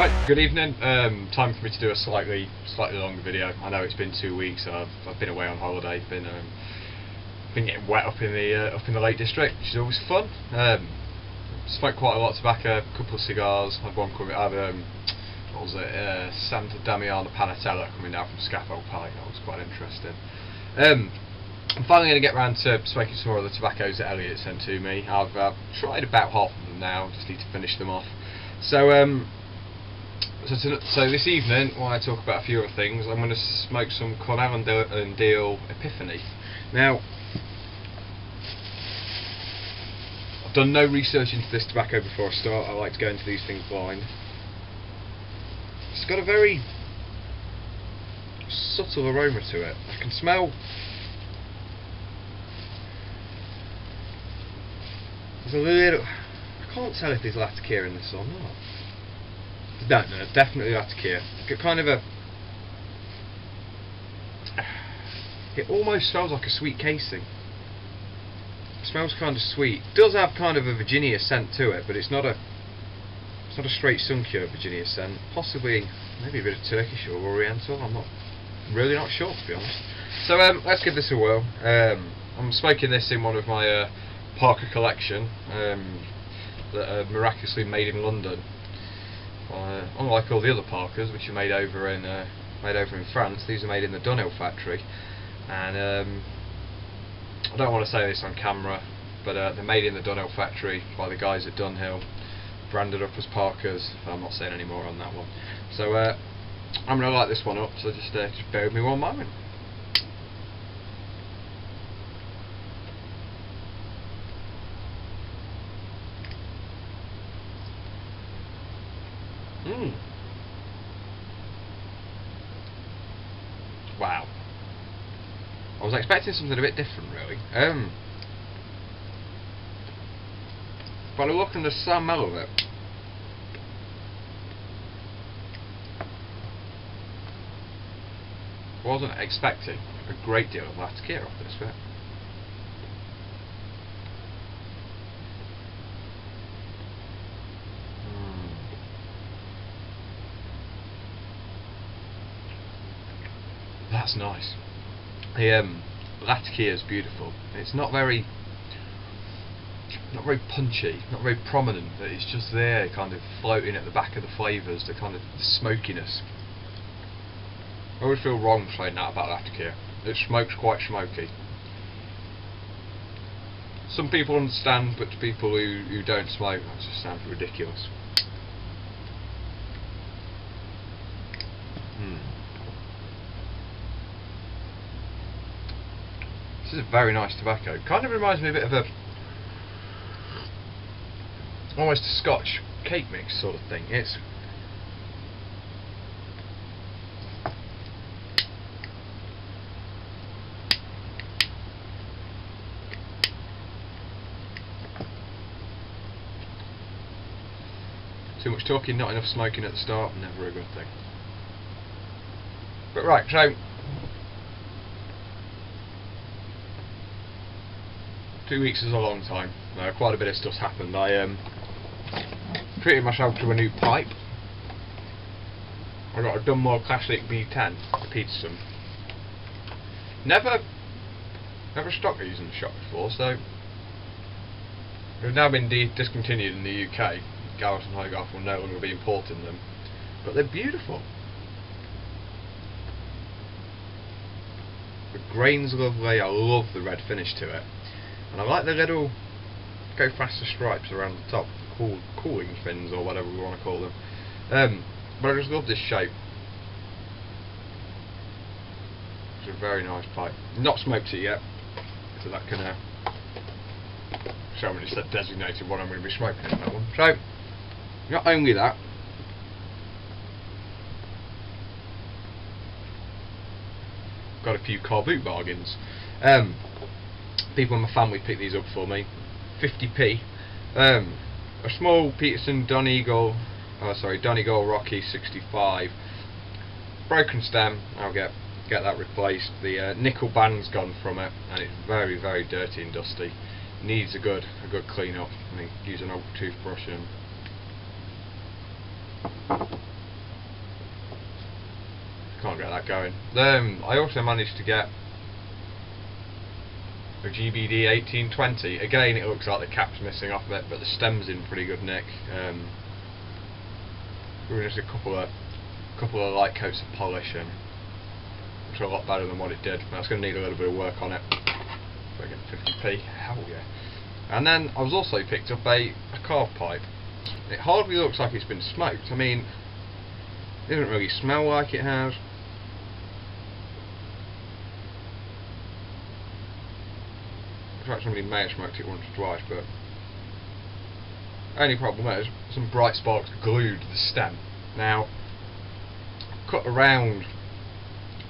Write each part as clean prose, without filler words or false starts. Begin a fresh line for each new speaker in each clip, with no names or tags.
Right, good evening. Time for me to do a slightly longer video. I know it's been 2 weeks. I've been away on holiday. Been getting wet up in the Lake District, which is always fun. Smoked quite a lot of tobacco, a couple of cigars. I've one coming. I've what was it? Santa Damiana Panatella coming down from Scaffold Pike. That was quite interesting. I'm finally going to get round to smoking some more of the tobaccos that Elliot sent to me. I've tried about half of them now. Just need to finish them off. So this evening, while I talk about a few other things, I'm going to smoke some Cornell and Diehl Epiphany. Now, I've done no research into this tobacco before I start. I like to go into these things blind. It's got a very subtle aroma to it. I can smell. There's a little. I can't tell if there's Latakia in this or not. No, definitely Latakia. Kind of a. It almost smells like a sweet casing. It smells kind of sweet. It does have kind of a Virginia scent to it, but it's not a. It's not a straight Suncure Virginia scent. Possibly, maybe a bit of Turkish or Oriental. I'm really not sure, to be honest. So let's give this a whirl. I'm smoking this in one of my Parker collection that are miraculously made in London. Unlike all the other Parkers, which are made over in France, these are made in the Dunhill factory. And I don't want to say this on camera, but they're made in the Dunhill factory by the guys at Dunhill, branded up as Parkers. I'm not saying any more on that one. So I'm going to light this one up. So just bear with me one moment. Wow. I was expecting something a bit different, really. By the look and the smell of it, I wasn't expecting a great deal of Latakia off this bit. That's nice. The Latakia is beautiful. It's not very punchy, not very prominent, but it's just there, kind of floating at the back of the flavours, the kind of smokiness. I always feel wrong saying that about Latakia. It smokes quite smoky. Some people understand, but to people who don't smoke, that just sounds ridiculous. This is a very nice tobacco. Kind of reminds me a bit of almost a Scotch cake mix sort of thing. It's too much talking, not enough smoking at the start. Never a good thing. But right, so 2 weeks is a long time. Quite a bit of stuff's happened. I treated myself to a new pipe. I got a Dunmore Classic B10 Peterson. Never stocked these in the shop before, so they've now been discontinued in the UK. Garrett and Hogarth will no longer be importing them, but they're beautiful. The grain's lovely. I love the red finish to it. And I like the little go faster stripes around the top, cooling fins or whatever we want to call them. But I just love this shape. It's a very nice pipe. Not smoked it yet, so that can show me it's that designated one I'm going to be smoking in that one. So, not only that, got a few Carboot Bargains. People in my family picked these up for me. 50p. A small Peterson Donegal Rocky 65. Broken stem. I'll get that replaced. The nickel band's gone from it, and it's very dirty and dusty. Needs a good clean up. I mean, use an old toothbrush and Can't get that going. I also managed to get a GBD 1820. Again, it looks like the cap's missing off it, but the stem's in pretty good nick. Just a couple of light coats of polish, and which are a lot better than what it did. That's going to need a little bit of work on it. So I get 50p. Hell yeah! And then I was also picked up a carb pipe. It hardly looks like it's been smoked. I mean, it doesn't really smell like it has. In fact, somebody may have smoked it once or twice, but only problem is some bright sparks glued to the stem. Now, cut around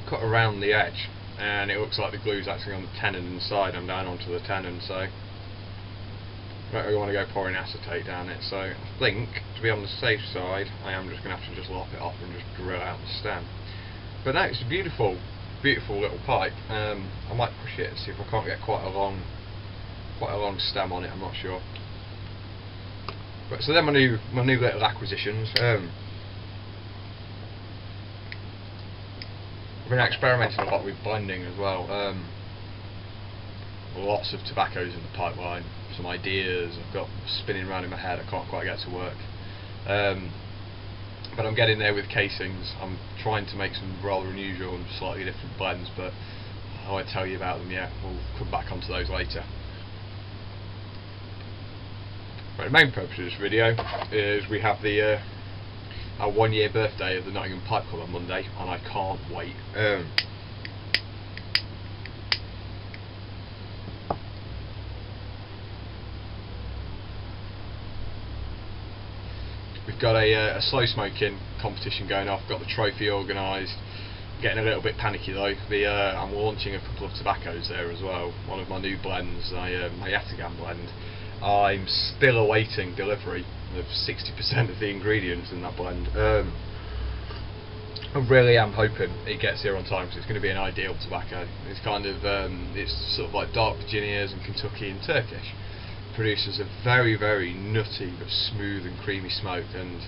the edge, and it looks like the glue's actually on the tenon inside. I'm down onto the tenon, so I don't really want to go pouring acetate down it. So I think, to be on the safe side, I am just going to have to just lop it off and just drill out the stem. But no, it's a beautiful little pipe. I might push it and see if I can't get quite a long stem on it. I'm not sure. But so then my new little acquisitions. I've been experimenting a lot with blending as well. Lots of tobaccos in the pipeline, some ideas I've got spinning around in my head I can't quite get to work. But I'm getting there with casings. I'm trying to make some rather unusual and slightly different blends, but I won't tell you about them yet. We'll come back onto those later. But the main purpose of this video is we have the our 1 year birthday of the Nottingham Pipe Club on Monday, and I can't wait. We've got a slow smoking competition going off, got the trophy organised. Getting a little bit panicky though. I'm launching a couple of tobaccos there as well. One of my new blends, my Yataghan blend. I'm still awaiting delivery of 60% of the ingredients in that blend. I really am hoping it gets here on time, because it's going to be an ideal tobacco. It's kind of it's sort of like dark Virginias and Kentucky and Turkish. Produces a very, very nutty but smooth and creamy smoke, and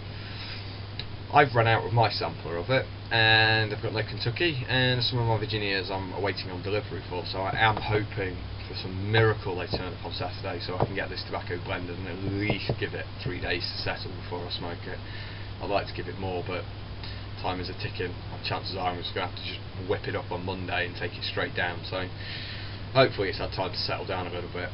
I've run out of my sampler of it, and I've got no Kentucky, and some of my Virginias I'm awaiting on delivery for, so I am hoping for some miracle they turn up on Saturday so I can get this tobacco blended and at least give it 3 days to settle before I smoke it. I'd like to give it more, but time is a ticking. Chances are I'm just going to have to just whip it up on Monday and take it straight down, so hopefully it's had time to settle down a little bit.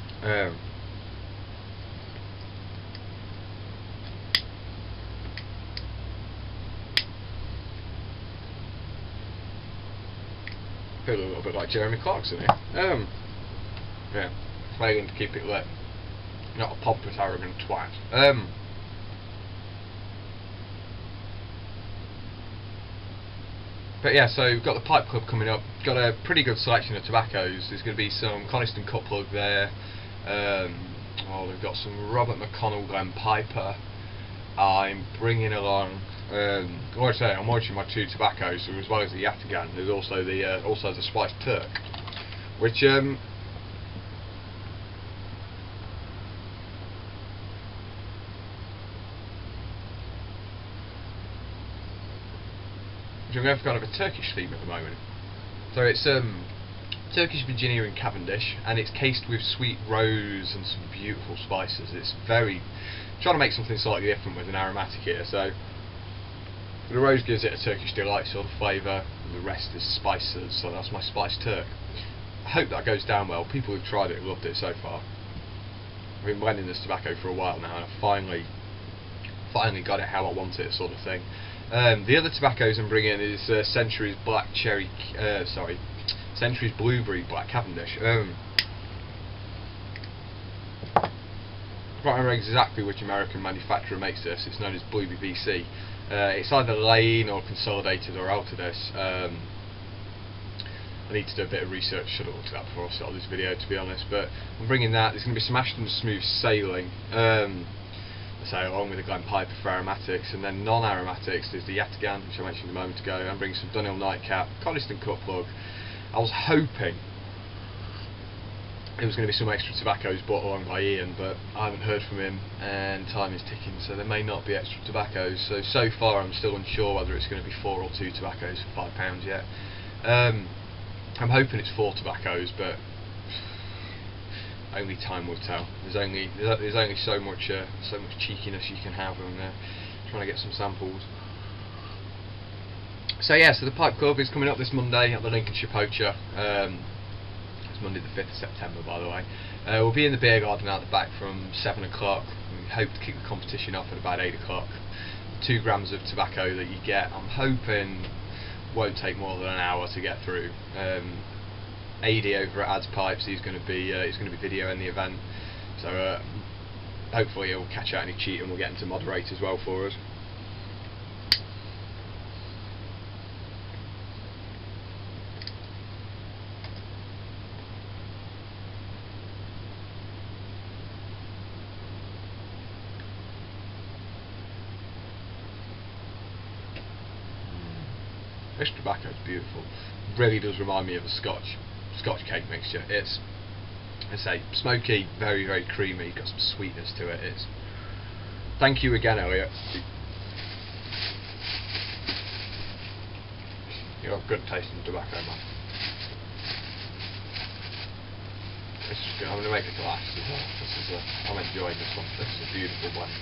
Feel a little bit like Jeremy Clarkson here. Yeah, failing to keep it lit. Not a pompous, arrogant twat. But yeah, so we've got the Pipe Club coming up. Got a pretty good selection of tobaccos. There's going to be some Conniston Cut Plug there. We've got some Robert McConnell Glen Piper. I'm bringing along. Like I say, I'm watching my 2 tobaccos, so as well as the Yataghan, there's also the spiced Turk, which I'm going for kind of a Turkish theme at the moment. So it's Turkish Virginia and Cavendish, and it's cased with sweet rose and some beautiful spices. It's trying to make something slightly different with an aromatic here. So the rose gives it a Turkish delight sort of flavour, and the rest is spices, so that's my spiced Turk. I hope that goes down well. People who've tried it have loved it so far. I've been blending this tobacco for a while now, and I finally got it how I want it, sort of thing. The other tobaccos I'm bringing is Century's Century's Blueberry Black Cavendish. I can't remember exactly which American manufacturer makes this. It's known as Blueberry BC. It's either Lane or Consolidated or Altadis. I need to do a bit of research. Should have looked at that before I started this video, to be honest. But I'm bringing that. There's going to be some Ashtons Smooth Sailing. Along with the Glen Piper for aromatics, and then non-aromatics there's the Yataghan, which I mentioned a moment ago. I'm bringing some Dunhill Nightcap, Conniston Cut Plug. I was hoping there was going to be some extra tobaccos brought along by Ian, but I haven't heard from him, and time is ticking, so there may not be extra tobaccos. So far I'm still unsure whether it's going to be 4 or 2 tobaccos for £5 yet. I'm hoping it's 4 tobaccos, but only time will tell. There's only so much cheekiness you can have when trying to get some samples. So yeah, so the Pipe Club is coming up this Monday at the Lincolnshire Poacher. It's Monday the 5th of September, by the way. We'll be in the beer garden out the back from 7 o'clock. We hope to kick the competition off at about 8 o'clock. 2 grams of tobacco that you get, I'm hoping won't take more than an hour to get through. AD over at Ads Pipes, he's going to be videoing the event, so hopefully he'll catch out any cheat and we'll get him to moderate as well for us. This tobacco is beautiful. Really does remind me of a Scotch cake mixture. It's, I say, smoky, very, very creamy, got some sweetness to it. Thank you again, Elliot. You have good taste in tobacco, man. I'm going to make a glass as well. I'm enjoying this one. This is a beautiful blend.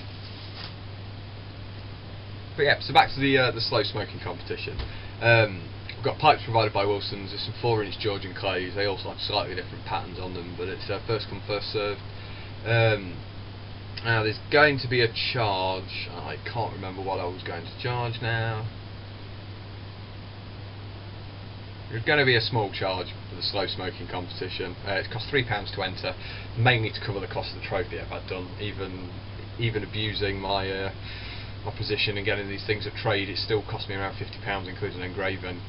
But yeah, so back to the slow smoking competition. We've got pipes provided by Wilson's. There's some 4-inch Georgian clays. They also have slightly different patterns on them, but it's first come first served. Now there's going to be a charge. I can't remember what I was going to charge now. There's going to be a small charge for the slow smoking competition. It costs £3 to enter, mainly to cover the cost of the trophy I've had done. Even abusing my position and getting these things at trade, it still cost me around £50, including engraving.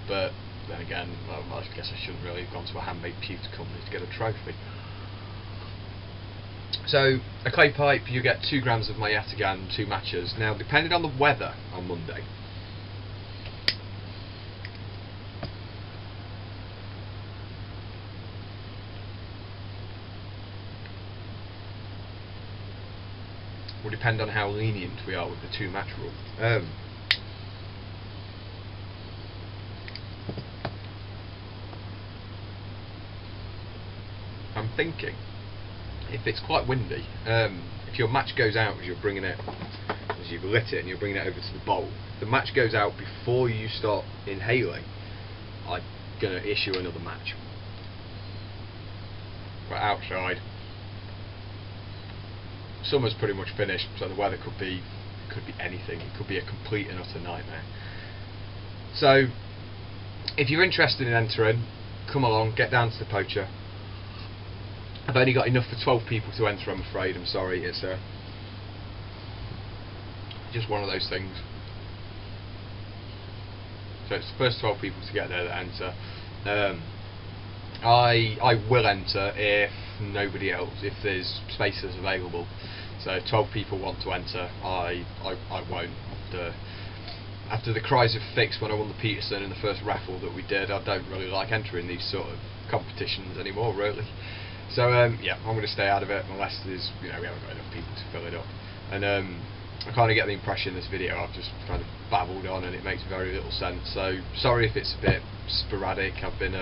But then again, I guess I shouldn't really have gone to a handmade pewter company to get a trophy. So a clay pipe, you get 2 grams of my Yataghan, 2 matches. Now, depending on the weather on Monday, will depend on how lenient we are with the 2 match rule. I'm thinking, if it's quite windy, if your match goes out as you're bringing it, as you've lit it and you're bringing it over to the bowl, if the match goes out before you start inhaling, I'm going to issue another match. But outside, summer's pretty much finished, so the weather could be anything. It could be a complete and utter nightmare. So if you're interested in entering, come along, get down to the Poacher. I've only got enough for 12 people to enter, I'm afraid. I'm sorry, it's just one of those things. So it's the first 12 people to get there that enter. I will enter if nobody else, if there's spaces available. So 12 people want to enter, I won't. After the cries of fix when I won the Peterson in the first raffle that we did, I don't really like entering these sort of competitions anymore, really. So yeah, I'm going to stay out of it unless there's, we haven't got enough people to fill it up. And I kind of get the impression in this video I've just kind of babbled on and it makes very little sense. So sorry if it's a bit sporadic. I've been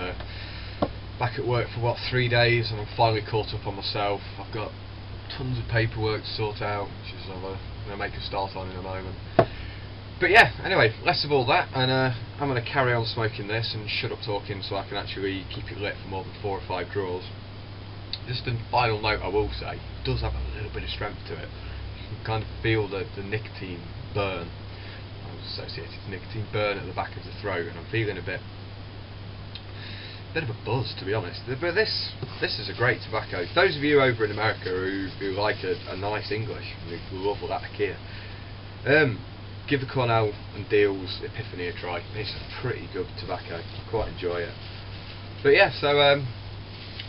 back at work for 3 days and I'm finally caught up on myself. I've got tons of paperwork to sort out, which is I'm going to make a start on in a moment. But yeah, anyway, less of all that, and I'm going to carry on smoking this and shut up talking so I can actually keep it lit for more than 4 or 5 draws. Just a final note I will say, it does have a little bit of strength to it. You can kind of feel the nicotine burn. I was associated with nicotine burn at the back of the throat, and I'm feeling a bit of a buzz, to be honest. But this is a great tobacco. Those of you over in America who like a nice English, who love all that here, give the Cornell and Diehl's Epiphany a try. It's a pretty good tobacco. I quite enjoy it. But yeah, so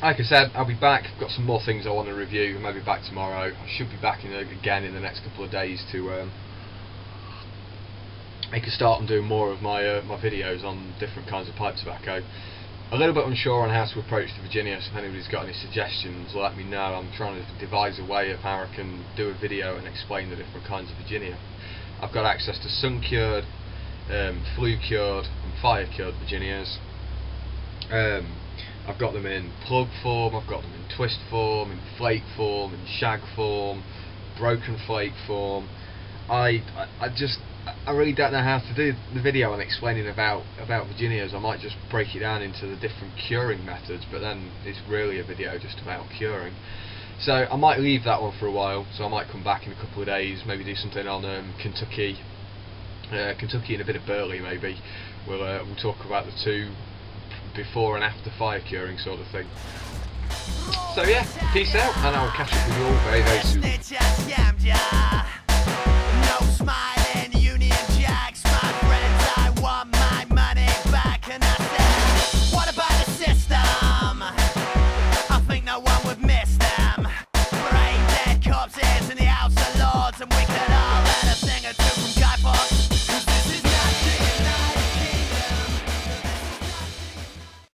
like I said, I'll be back. I've got some more things I want to review. Maybe back tomorrow. I should be back again in the next couple of days to make a start on doing more of my my videos on different kinds of pipe tobacco. a little bit unsure on how to approach the Virginia, so if anybody's got any suggestions, let me know. I'm trying to devise a way of how I can do a video and explain the different kinds of Virginia. I've got access to sun-cured, flue-cured and fire-cured Virginias. I've got them in plug form, I've got them in twist form, in flake form, in shag form, broken flake form. I really don't know how to do the video on explaining about Virginias. I might just break it down into the different curing methods, but then it's really a video just about curing. So I might leave that one for a while, so I might come back in a couple of days, maybe do something on Kentucky and a bit of Burley maybe. We'll talk about the two before and after fire curing sort of thing. So yeah, peace out, and I'll catch up with you all very, very soon.